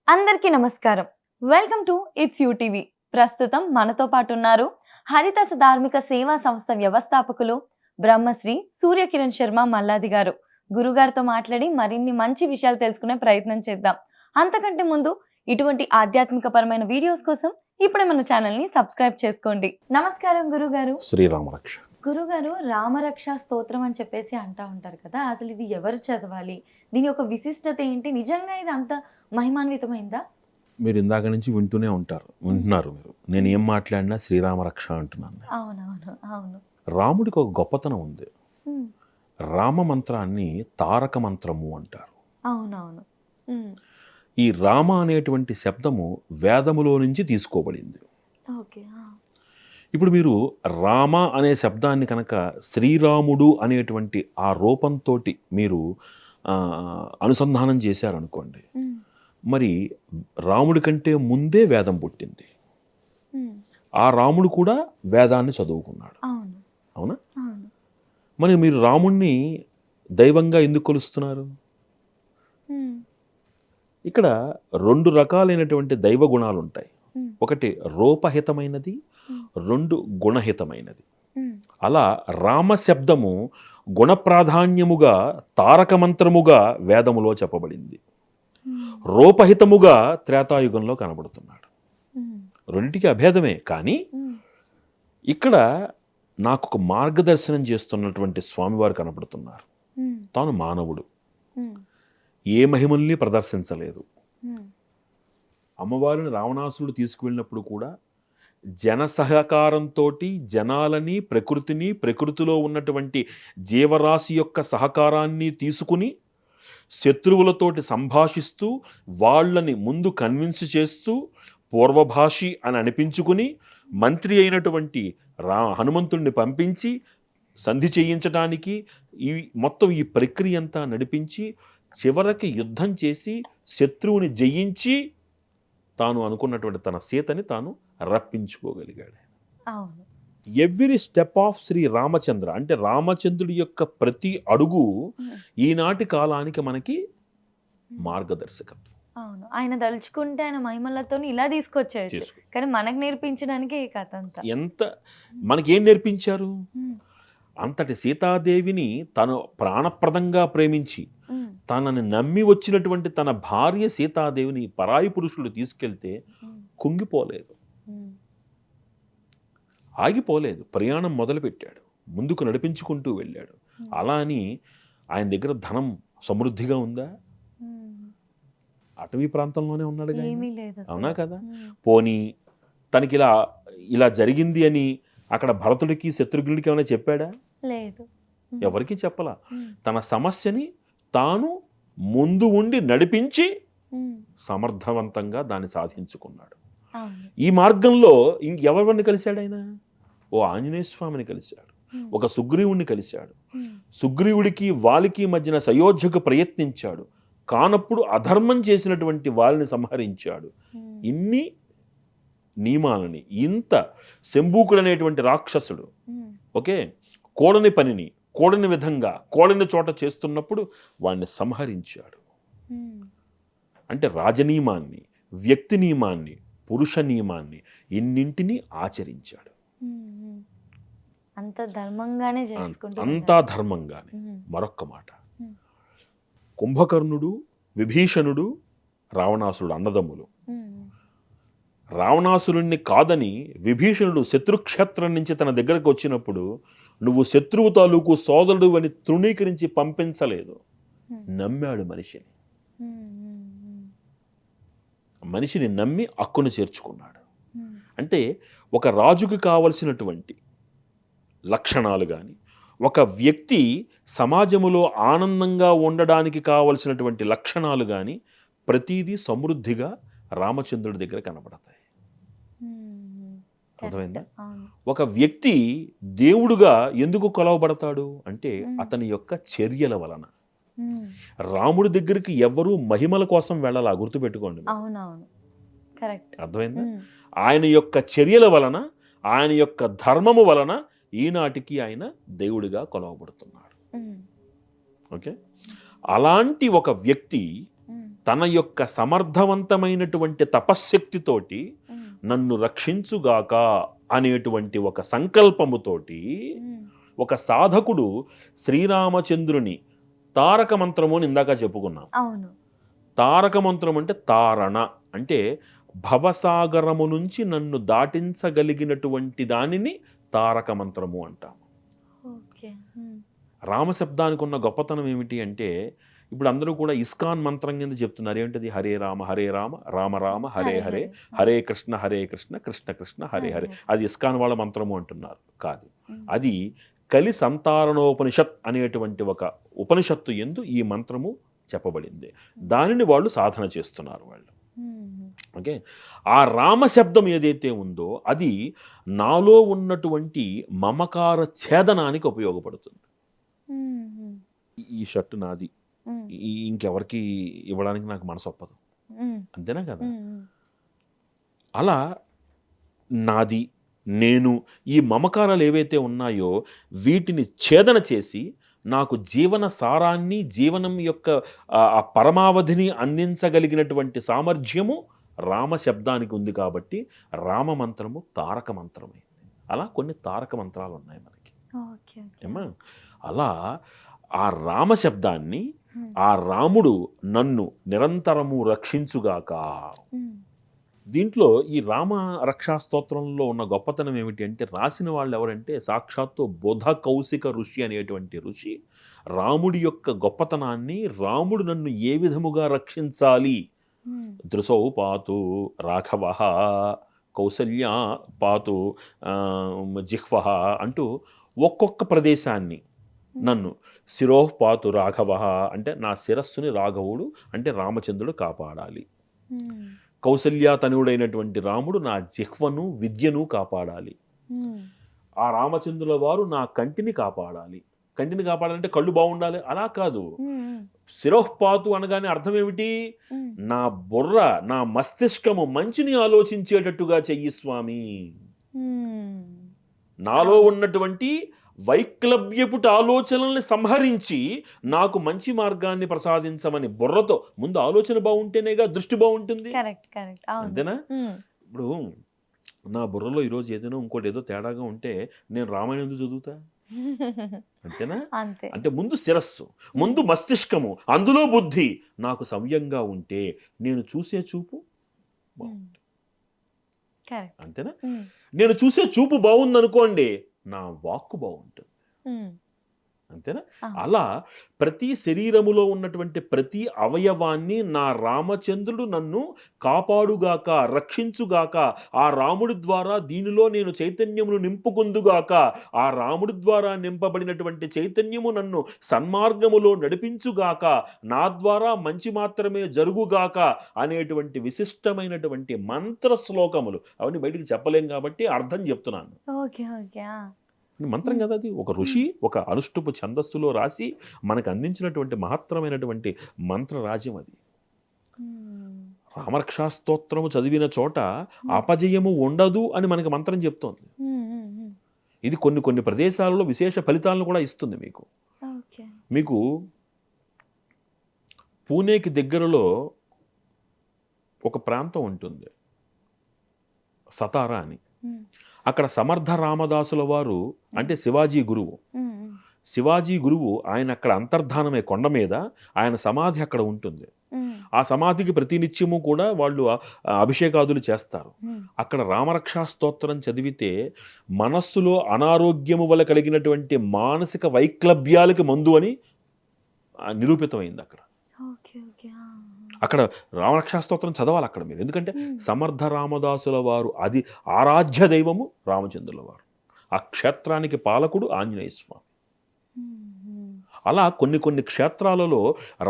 అందరికీ నమస్కారం. Welcome to it's TV. ప్రస్తుతం మనతో పాటు ఉన్నారు హరిత ధార్మిక సేవా సంస్థ వ్యవస్థాపకులు బ్రహ్మశ్రీ సూర్యకిరణ్ శర్మ మల్లాది గారు. గురుగారితో మాట్లాడి మరిన్ని మంచి విషయాలు తెలుసుకునే ప్రయత్నం చేద్దాం. అంతకంటే ముందు ఇటువంటి ఆధ్యాత్మికపరమైన వీడియోస్ కోసం ఇప్పుడే మన ఛానల్ ని సబ్స్క్రైబ్ చేసుకోండి. నమస్కారం గురుగారు. శ్రీరామరక్ష. గురుగారు, రామరక్ష స్తోత్రం అని చెప్పేసి అంటా ఉంటారు కదా, అసలు ఇది ఎవరు చదవాలి? దీని యొక్క విశిష్టత ఏంటి? నిజంగా ఇది అంత మహిమాన్వితమైందా? మీరు ఇందాక నుంచి వింటున్నారు మీరు. నేను ఏం మాట్లాడినా శ్రీరామరక్ష అంటున్నాను. అవునవును, అవును. రాముడికి ఒక గొప్పతనం ఉంది. ఉమ్, రామ మంత్రాన్ని తారక మంత్రము అంటారు. అవునవును. ఉమ్, ఈ రామ అనేటువంటి శబ్దము వేదములో నుంచి తీసుకోబడింది. ఓకే. ఇప్పుడు మీరు రామ అనే శబ్దాన్ని కనుక శ్రీరాముడు అనేటువంటి ఆ రూపంతో మీరు అనుసంధానం చేశారనుకోండి, ఉమ్, మరి రాముడి కంటే ముందే వేదం పుట్టింది. ఉమ్, ఆ రాముడు కూడా వేదాన్ని చదువుకున్నాడు. అవును, అవునా? అవును. మరి మీరు రాముణ్ణి దైవంగా ఎందుకు కొలుస్తున్నారు? ఉమ్, ఇక్కడ రెండు రకాలైనటువంటి దైవ గుణాలు ఉంటాయి. ఉమ్, ఒకటి రూపహితమైనది, ఉమ్, రెండు గుణహితమైనది. ఉమ్, అలా రామ శబ్దము గుణ ప్రాధాన్యముగా తారక మంత్రముగా వేదములో చెప్పబడింది. ఉమ్, రూపహితముగా త్రేతాయుగంలో కనబడుతున్నాడు. ఉమ్, రెండింటికి అభేదమే. కానీ ఉమ్, ఇక్కడ నాకు ఒక మార్గదర్శనం చేస్తున్నటువంటి స్వామివారు కనబడుతున్నారు. ఉమ్, తాను మానవుడు, ఉమ్, ఏ మహిమల్ని ప్రదర్శించలేదు. ఉమ్, అమ్మవారిని రావణాసురుడు తీసుకువెళ్ళినప్పుడు కూడా జన సహకారంతో జనాలని, ప్రకృతిని, ప్రకృతిలో ఉన్నటువంటి జీవరాశి యొక్క సహకారాన్ని తీసుకుని శత్రువులతోటి సంభాషిస్తూ వాళ్ళని ముందు కన్విన్స్ చేస్తూ పూర్వభాషి అని అనిపించుకుని మంత్రి అయినటువంటి హనుమంతుడిని పంపించి సంధి చేయించడానికి మొత్తం ఈ ప్రక్రియ అంతా నడిపించి చివరికి యుద్ధం చేసి శత్రువుని జయించి తాను అనుకున్నటువంటి తన సీతని తాను రప్పించుకోగలిగాడు. అవును. Every step of Shri Ramachandra అంటే రామచంద్రుడి యొక్క ప్రతి అడుగు ఈనాటి కాలానికి మనకి మార్గదర్శకత్వం. అవును, ఆయన దలుచుకుంటే ఆయన మహిమలతో ఇలా తీసుకొచ్చేయచ్చు, కానీ మనకు నేర్పించడానికి ఈ కథ అంతా. ఎంత మనకేం నేర్పించారు? అంతటి సీతాదేవిని తను ప్రాణప్రదంగా ప్రేమించి తనని నమ్మి వచ్చినటువంటి తన భార్య సీతాదేవిని పరాయి పురుషులు తీసుకెళ్తే కుంగిపోలేదు, ఆగిపోలేదు, ప్రయాణం మొదలుపెట్టాడు, ముందుకు నడిపించుకుంటూ వెళ్ళాడు. అలా అని ఆయన దగ్గర ధనం సమృద్ధిగా ఉందా? అటవీ ప్రాంతంలోనే ఉన్నాడు, అవునా కదా? పోనీ తనకి ఇలా జరిగింది అని అక్కడ భరతుడికి శత్రుఘ్నుడికి ఏమైనా చెప్పాడా? లేదు, ఎవరికి చెప్పలా. తన సమస్యని తాను ముందు ఉండి నడిపించి సమర్థవంతంగా దాన్ని సాధించుకున్నాడు. ఈ మార్గంలో ఎవరిని కలిశాడు ఆయన? ఓ ఆంజనేయ స్వామిని కలిశాడు, ఒక సుగ్రీవుణ్ణి కలిశాడు. సుగ్రీవుడికి వాలికి మధ్యన సయోధ్యకు ప్రయత్నించాడు, కానప్పుడు అధర్మం చేసినటువంటి వాళ్ళని సంహరించాడు. ఇన్ని నియమాలని ఇంత శంభూకుడు అనేటువంటి రాక్షసుడు ఓకే కూడని పనిని కూడని విధంగా కూడని చోట చేస్తున్నప్పుడు వాడిని సంహరించాడు. అంటే రాజనియమాన్ని, వ్యక్తి నియమాన్ని, పురుష నియమాన్ని ఇన్నింటినీ ఆచరించాడు. అంతా ధర్మంగానే. మరొక్క మాట, కుంభకర్ణుడు, విభీషణుడు, రావణాసురుడు అన్నదమ్ములు. రావణాసురుణ్ణి కాదని విభీషణుడు శత్రుక్షేత్రం నుంచి తన దగ్గరకు వచ్చినప్పుడు నువ్వు శత్రువు తాలూకు సోదరుడు అని తృణీకరించి పంపించలేదు, నమ్మాడు మనిషిని నమ్మి హక్కును చేర్చుకున్నాడు. అంటే ఒక రాజుకి కావలసినటువంటి లక్షణాలు కానీ, ఒక వ్యక్తి సమాజములో ఆనందంగా ఉండడానికి కావలసినటువంటి లక్షణాలు కానీ ప్రతీదీ సమృద్ధిగా రామచంద్రుడి దగ్గర కనబడతాయి. అర్థమైందా? ఒక వ్యక్తి దేవుడుగా ఎందుకు కొలవబడతాడు అంటే అతని యొక్క చర్యల వలన. రాముడి దగ్గరికి ఎవరు మహిమల కోసం వెళ్ళాలా, గుర్తుపెట్టుకోండి. అర్థమైందా? ఆయన యొక్క చర్యల వలన, ఆయన యొక్క ధర్మము వలన ఈనాటికి ఆయన దేవుడిగా కొలవబడుతున్నాడు. ఓకే, అలాంటి ఒక వ్యక్తి తన యొక్క సమర్థవంతమైనటువంటి తపశ్శక్తితోటి నన్ను రక్షించుగాక అనేటువంటి ఒక సంకల్పముతోటి ఒక సాధకుడు శ్రీరామచంద్రుని తారక మంత్రము అని ఇందాక చెప్పుకున్నాం. అవును. తారక మంత్రం అంటే తారణ, అంటే భవసాగరము నుంచి నన్ను దాటించగలిగినటువంటి దానిని తారక మంత్రము అంటాము. ఓకే. రామశబ్దానికి ఉన్న గొప్పతనం ఏమిటి అంటే, ఇప్పుడు అందరూ కూడా ఇస్కాన్ మంత్రం కింద చెప్తున్నారు. ఏంటది? హరే రామ రామ రామ హరే హరే, హరే కృష్ణ కృష్ణ కృష్ణ హరే హరే. అది ఇస్కాన్ వాళ్ళ మంత్రము అంటున్నారు. కాదు, అది కలి సంతారణోపనిషత్ అనేటువంటి ఒక ఉపనిషత్తు యందు ఈ మంత్రము చెప్పబడింది. దానిని వాళ్ళు సాధన చేస్తున్నారు వాళ్ళు. ఓకే, ఆ రామ శబ్దం ఏదైతే ఉందో అది నాలో ఉన్నటువంటి మమకార ఛేదనానికి ఉపయోగపడుతుంది. ఈ షర్టు నాది, ఇంకెవరికి ఇవ్వడానికి నాకు మనసు ఒప్పదు, అంతేనా కదా? అలా నాది, నేను, ఈ మమకారాలు ఏవైతే ఉన్నాయో వీటిని ఛేదన చేసి నాకు జీవన సారాన్ని, జీవనం యొక్క ఆ పరమావధిని అందించగలిగినటువంటి సామర్థ్యము రామ శబ్దానికి ఉంది. కాబట్టి రామ మంత్రము తారక మంత్రమైంది. అలా కొన్ని తారక మంత్రాలు ఉన్నాయి మనకి. ఏమా, అలా ఆ రామ శబ్దాన్ని, ఆ రాముడు నన్ను నిరంతరము రక్షించుగాక. దీంట్లో ఈ రామ రక్షా స్తోత్రంలో ఉన్న గొప్పతనం ఏమిటి అంటే, రాసిన వాళ్ళు ఎవరంటే సాక్షాత్తు బుధ కౌశిక ఋషి అనేటువంటి ఋషి రాముడి యొక్క గొప్పతనాన్ని, రాముడు నన్ను ఏ విధముగా రక్షించాలి, దృశౌ పాతు రాఘవ, కౌసల్య పాతు జిహ్వ అంటూ ఒక్కొక్క ప్రదేశాన్ని, నన్ను శిరోః పాతు రాఘవ అంటే నా శిరస్సుని రాఘవుడు అంటే రామచంద్రుడు కాపాడాలి, కౌసల్య తనుడైనటువంటి రాముడు నా జిహ్వను విద్యను కాపాడాలి, ఆ రామచంద్రుల వారు నా కంటిని కాపాడాలి. కంటిని కాపాడాలంటే కళ్ళు బాగుండాలి, అలా కాదు. శిరోఃపాతు అనగానే అర్థం ఏమిటి? నా బుర్ర, నా మస్తిష్కము మంచిని ఆలోచించేటట్టుగా చెయ్యి స్వామి. నాలో ఉన్నటువంటి వైక్లభ్యపుట ఆలోచనల్ని సంహరించి నాకు మంచి మార్గాన్ని ప్రసాదించమని బుర్రతో ముందు ఆలోచన బాగుంటేనేగా దృష్టి బాగుంటుంది. అంతేనా? ఇప్పుడు నా బుర్రలో ఈరోజు ఏదైనా ఇంకోటి ఏదో తేడాగా ఉంటే నేను రామాయణం ఎందుకు చదువుతా? అంతేనా? అంటే ముందు శిరస్సు, ముందు మస్తిష్కము, అందులో బుద్ధి నాకు సవ్యంగా ఉంటే నేను చూసే చూపు బాగుంటుంది. అంతేనా? నేను చూసే చూపు బాగుందనుకోండి, నా వాక్కు బాగుంటుంది. అంతేనా? అలా ప్రతి శరీరములో ఉన్నటువంటి ప్రతి అవయవాన్ని నా రామచంద్రుడు నన్ను కాపాడుగాక, రక్షించుగాక, ఆ రాముడి ద్వారా దీనిలో నేను చైతన్యమును నింపుకుందుగాక, ఆ రాముడి ద్వారా నింపబడినటువంటి చైతన్యము నన్ను సన్మార్గములో నడిపించుగాక, నా ద్వారా మంచి మాత్రమే జరుగుగాక అనేటువంటి విశిష్టమైనటువంటి మంత్ర శ్లోకములు. అవన్నీ బయటికి చెప్పలేం కాబట్టి అర్థం చెప్తున్నాను. మంత్రం కదా అది. ఒక ఋషి ఒక అనుష్టుపు ఛందస్సులో రాసి మనకు అందించినటువంటి మహత్తరమైనటువంటి మంత్రరాజ్యం అది. రామరక్షా స్తోత్రము చదివిన చోట అపజయము ఉండదు అని మనకి మంత్రం చెప్తోంది. ఇది కొన్ని కొన్ని ప్రదేశాలలో విశేష ఫలితాలను కూడా ఇస్తుంది. మీకు పూణేకి దగ్గరలో ఒక ప్రాంతం ఉంటుంది, సతారా అని. అక్కడ సమర్థ రామదాసుల వారు అంటే శివాజీ గురువు ఆయన అక్కడ అంతర్ధానమే కొండ మీద, ఆయన సమాధి అక్కడ ఉంటుంది. ఆ సమాధికి ప్రతినిత్యము కూడా వాళ్ళు అభిషేకాదులు చేస్తారు. అక్కడ రామరక్షా స్తోత్రం చదివితే మనస్సులో అనారోగ్యము వల్ల కలిగినటువంటి మానసిక వైక్లభ్యాలకి మందు అని నిరూపితమైంది. అక్కడ రామరక్షా స్తోత్రం చదవాలి అక్కడ మీరు. ఎందుకంటే సమర్థ రామదాసుల వారు అది ఆరాధ్య దైవము రామచంద్రుల వారు, ఆ క్షేత్రానికి పాలకుడు ఆంజనేయ స్వామి. అలా కొన్ని కొన్ని క్షేత్రాలలో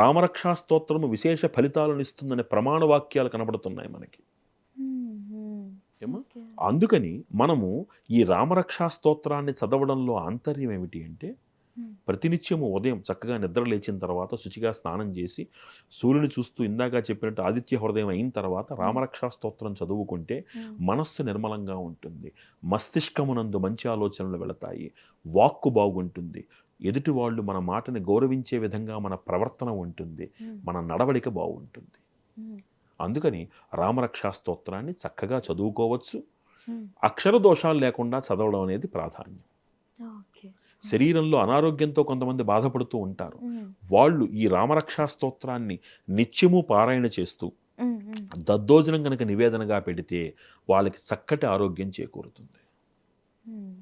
రామరక్షా స్తోత్రము విశేష ఫలితాలను ఇస్తుందనే ప్రమాణ వాక్యాలు కనబడుతున్నాయి మనకి. అందుకని మనము ఈ రామరక్షా స్తోత్రాన్ని చదవడంలో ఆంతర్యం ఏమిటి అంటే, ప్రతినిత్యము ఉదయం చక్కగా నిద్ర లేచిన తర్వాత శుచిగా స్నానం చేసి సూర్యుని చూస్తూ ఇందాక చెప్పినట్టు ఆదిత్య హృదయం అయిన తర్వాత రామరక్షా స్తోత్రం చదువుకుంటే మనస్సు నిర్మలంగా ఉంటుంది, మస్తిష్కమునందు మంచి ఆలోచనలు వెళతాయి, వాక్కు బాగుంటుంది, ఎదుటి వాళ్ళు మన మాటని గౌరవించే విధంగా మన ప్రవర్తన ఉంటుంది, మన నడవడిక బాగుంటుంది. అందుకని రామరక్షా స్తోత్రాన్ని చక్కగా చదువుకోవచ్చు. ఉమ్. అక్షర దోషాలు లేకుండా చదవడం అనేది ప్రాధాన్యం. ఓకే. శరీరంలో అనారోగ్యంతో కొంతమంది బాధపడుతూ ఉంటారు. ఉమ్. వాళ్ళు ఈ రామరక్షా స్తోత్రాన్ని నిత్యము పారాయణ చేస్తూ ఉమ్. ఉమ్. దద్దోజనం కనుక నివేదనగా పెడితే వాళ్ళకి చక్కటి ఆరోగ్యం చేకూరుతుంది. ఉమ్.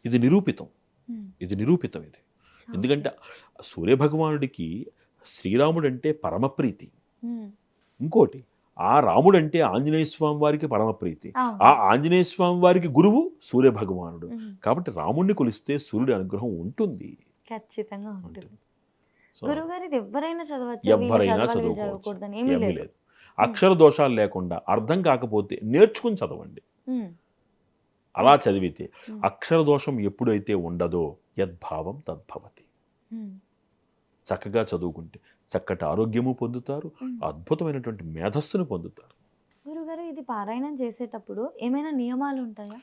ఇది నిరూపితం. ఉమ్. ఇది నిరూపితం ఇది. ఎందుకంటే సూర్యభగవానుడికి శ్రీరాముడు అంటే పరమప్రీతి. ఉమ్. ఇంకోటి ఆ రాముడు అంటే ఆంజనేయ స్వామి వారికి పరమప్రీతి. అవును. ఆ ఆంజనేయ స్వామి వారికి గురువు సూర్యభగవానుడు. ఉమ్. కాబట్టి రాముణ్ణి కొలిస్తే సూర్యుడి అనుగ్రహం ఉంటుంది. ఖచ్చితంగా ఉంటుంది. సో గురుగారు ఇది ఎవరైనా చదవచ్చు, ఎవరైనా చదువుకోవచ్చు. చదవకూడదని ఏమీ ఏమీ లేదు. లేదు. అక్షర దోషాలు లేకుండా అర్థం కాకపోతే నేర్చుకుని చదవండి. ఉమ్. అలా చదివితే ఉమ్. అక్షర దోషం ఎప్పుడైతే ఉండదో యద్భావం తద్భవతి. ఉమ్. చక్కగా చదువుకుంటే చక్కటి ఆరోగ్యము పొందుతారు, ఉమ్. అద్భుతమైనటువంటి మేధస్సును పొందుతారు. గురుగారు ఇది పారాయణం చేసేటప్పుడు ఏమైనా నియమాలు ఉంటాయా?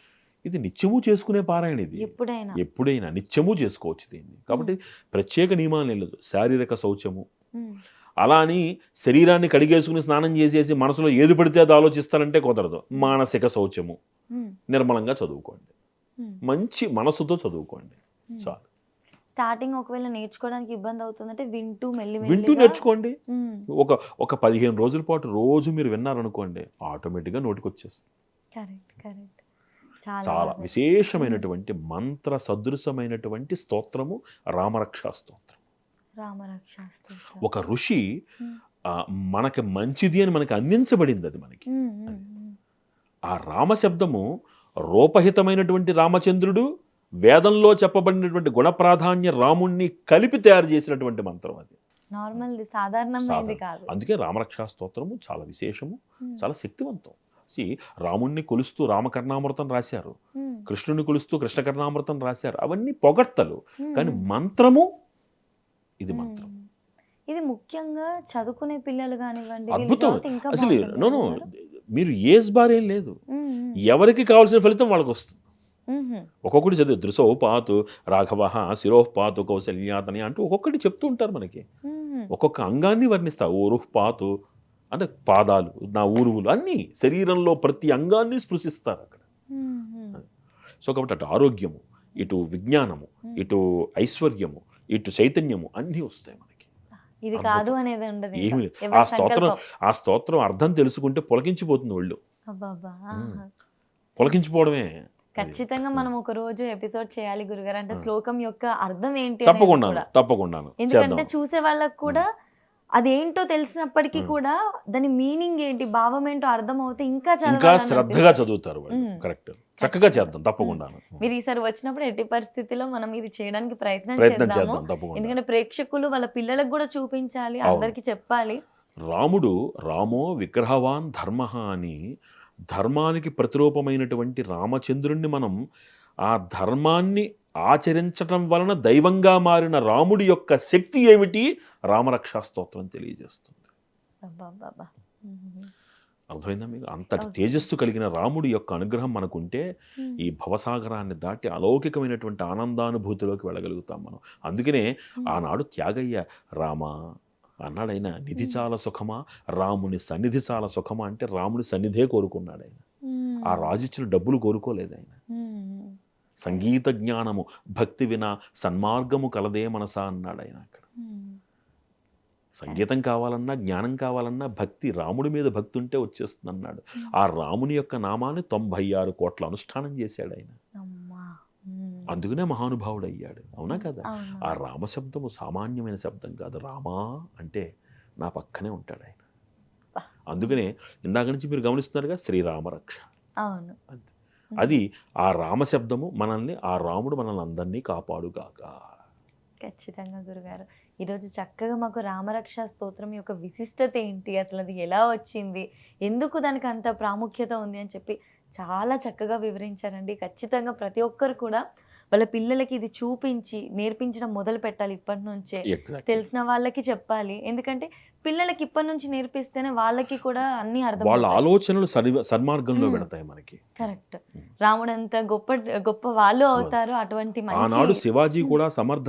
ఇది నిత్యము చేసుకునే పారాయణ. ఇది ఎప్పుడైనా ఎప్పుడైనా నిత్యము చేసుకోవచ్చు దీన్ని. కాబట్టి ప్రత్యేక నియమాలు ఏం లేదు. శారీరక శౌచము, ఉమ్. అలా అని శరీరాన్ని కడిగేసుకుని స్నానం చేసేసి మనసులో ఏది పడితే అది ఆలోచిస్తారంటే కుదరదు. మానసిక శౌచము, ఉమ్. నిర్మలంగా చదువుకోండి, ఉమ్. మంచి మనసుతో చదువుకోండి ఉమ్. చాలు. స్టార్టింగ్ ఒకవేళ నేర్చుకోవడానికి ఇబ్బంది అవుతుందంటే వింటూ వింటూ మెల్లిగా నేర్చుకోండి. ఒక 15 రోజుల పాటు రోజు మీరు విన్నారనుకోండి, ఆటోమేటిక్గా నోటికి వచ్చేస్తుంది. Correct correct. చాలా చాలా బాగా. విశేషమైనటువంటి మంత్ర సదృశమైనటువంటి స్తోత్రము రామరక్షా స్తోత్రం. రామరక్షా స్తోత్రం. ఒక ఋషి ఉమ్. మనకి మంచిది అని మనకి అందించబడింది అది మనకి. ఉమ్. ఉమ్. ఉమ్. ఆ రామశబ్దము రూపహితమైనటువంటి రామచంద్రుడు, వేదంలో చెప్పబడినటువంటి గుణప్రాధాన్య రాముణ్ణి కలిపి తయారు చేసినటువంటి మంత్రం అది. నార్మల్ సాధారణమైంది కాదు. అందుకే రామరక్షా స్తోత్రము చాలా విశేషము, ఉమ్. చాలా శక్తివంతం. రాముణ్ణి కొలుస్తూ రామకర్ణామృతం రాశారు, ఉమ్. కృష్ణుని కొలుస్తూ కృష్ణకర్ణామృతం రాశారు. అవన్నీ పొగడ్తలు. ఉమ్. కానీ మంత్రము ఇది మంత్రం. ఉమ్. ఇది ముఖ్యంగా చదువుకునే పిల్లలు కానివ్వండి, వీళ్ళు అద్భుతం. చదివితే ఇంకా అసలు బాగుంటుంది నో గురుగారు. మీరు ఏజ్ బార్ ఏం లేదు. ఉమ్. ఉమ్. ఎవరికి కావాల్సిన ఫలితం వాళ్ళకి వస్తుంది. ఉమ్. ఒక్కొక్కటి చదివి దృశో పాతు రాఘవ శిరోః పాతు కౌసల్యాతని అంటూ ఒక్కొక్కటి చెప్తూ ఉంటారు మనకి. ఉమ్. ఒక్కొక్క అంగాన్ని వర్ణిస్తా. ఊరుః పాతు అంటే పాదాలు, నా ఊరువులు అన్నీ శరీరంలో ప్రతి అంగాన్ని స్పృశిస్తారు అక్కడ. ఉమ్. సో కాబట్టి అటు ఆరోగ్యము, ఇటు విజ్ఞానము, ఇటు ఐశ్వర్యము, ఇటు చైతన్యము అన్నీ వస్తాయి మనకి. ఇది అద్భుతం. కాదు అనేది ఉండదు ఇంకా. ఏమీ లేదు. ఎవరి సంకల్పం. ఆ స్తోత్రం అర్థం తెలుసుకుంటే పులకించిపోతుంది ఒళ్ళు. అబ్బబ్బా. ఉమ్. ఆహా. పులకించిపోవడమే. ఖచ్చితంగా మనం ఒక రోజు ఎపిసోడ్ చేయాలి గురుగారు. అంటే శ్లోకం యొక్క అర్థం ఏంటి అనేది తప్పకుండా కూడా. తప్పకుండాను ఎందుకంటే చేద్దాం. చూసే వాళ్ళకు కూడా అదేంటో తెలిసినప్పటికీ కూడా దాని మీనింగ్ ఏంటి, భావం ఏంటో అర్థం అవుతే ఇంకా ఇంకా చదవాలని శ్రద్ధగా అనిపిస్తుంది. చదువుతారు వాళ్ళు. ఉమ్. కరెక్ట్. చక్కగా చేద్దాం తప్పకుండాను. మీరు ఈసారి వచ్చినప్పుడు ఎట్టి పరిస్థితిలో మనం ఇది చేయడానికి ప్రయత్నం ప్రయత్నం చేద్దాము. చేద్దాం తప్పకుండా. ఎందుకంటే ప్రేక్షకులు వాళ్ళ పిల్లలకు కూడా చూపించాలి, అవును. అందరికి చెప్పాలి. రాముడు రామో విగ్రహవాన్ ధర్మ అని ధర్మానికి ప్రతిరూపమైనటువంటి రామచంద్రుణ్ణి మనం ఆ ధర్మాన్ని ఆచరించటం వలన దైవంగా మారిన రాముడి యొక్క శక్తి ఏమిటి రామరక్షా స్తోత్రం తెలియజేస్తుంది. అబ్బబ్బబ్బా. ఉమ్. అర్థమైందా మీకు? అంతటి ఓకే. తేజస్సు కలిగిన రాముడి యొక్క అనుగ్రహం మనకుంటే ఉమ్. ఈ భవసాగరాన్ని దాటి అలౌకికమైనటువంటి ఆనందానుభూతిలోకి వెళ్ళగలుగుతాం మనం. అందుకనే ఉమ్. ఆనాడు త్యాగయ్య రామ అన్నాడైనా నిధి చాలా సుఖమా, రాముని సన్నిధి చాలా సుఖమా అంటే రాముని సన్నిధే కోరుకున్నాడు ఆయన. ఉమ్. ఆ రాజు ఇచ్చిన డబ్బులు కోరుకోలేదు ఆయన. ఉమ్. సంగీత జ్ఞానము భక్తి వినా సన్మార్గము కలదే మనసా అన్నాడు ఆయన అక్కడ. ఉమ్. సంగీతం కావాలన్నా జ్ఞానం కావాలన్నా భక్తి, రాముడి మీద భక్తి ఉంటే వచ్చేస్తుంది అన్నాడు. ఆ రాముని యొక్క నామాన్ని 96 కోట్ల అనుష్ఠానం చేశాడు ఆయన. అమ్మా. ఉమ్. అందుకనే మహానుభావుడు అయ్యాడు. అవునా కదా? అవును. ఆ రామశబ్దము సామాన్యమైన శబ్దం కాదు. రామా అంటే నా పక్కనే ఉంటాడు ఆయన. అందుకనే ఇందాక నుంచి మీరు గమనిస్తున్నారుగా శ్రీరామ రక్ష. అవును. అంతే. అది ఆ రామశబ్దము మనల్ని, ఆ రాముడు మనల్ని అందరినీ కాపాడుగాక. ఖచ్చితంగా గురుగారు. ఈరోజు చక్కగా మాకు రామరక్షా స్తోత్రం యొక్క విశిష్టత ఏంటి, అసలు అది ఎలా వచ్చింది, ఎందుకు దానికి అంత ప్రాముఖ్యత ఉంది అని చెప్పి చాలా చక్కగా వివరించారండి. ఖచ్చితంగా ప్రతి ఒక్కరు కూడా వాళ్ళ పిల్లలకి ఇది చూపించి నేర్పించడం మొదలు పెట్టాలి ఇప్పటి నుంచే. ఎగ్జాక్ట్లీ. తెలిసిన వాళ్ళకి చెప్పాలి. ఎందుకంటే పిల్లలకి ఇప్పటి నుంచి నేర్పిస్తేనే వాళ్ళకి కూడా అన్నీ వాళ్ళ అర్థమవుతాయి. ఆలోచనలు సన్మార్గంలో మ్మ్. పెడతాయి మనకి. కరెక్ట్. రాముడంత గొప్ప గొప్ప వాళ్ళు అవుతారు. అటువంటి మంచి ఆనాడు శివాజీ మ్మ్. కూడా సమర్థ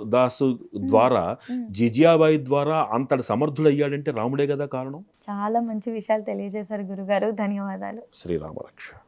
దాసు మ్మ్. ద్వారా మ్మ్. జిజియాబాయి ద్వారా అంతటి సమర్థుడయ్యాడంటే రాముడే కదా కారణం. చాలా మంచి విషయాలు తెలియజేశారు గురుగారు. ధన్యవాదాలు. శ్రీరామరక్ష.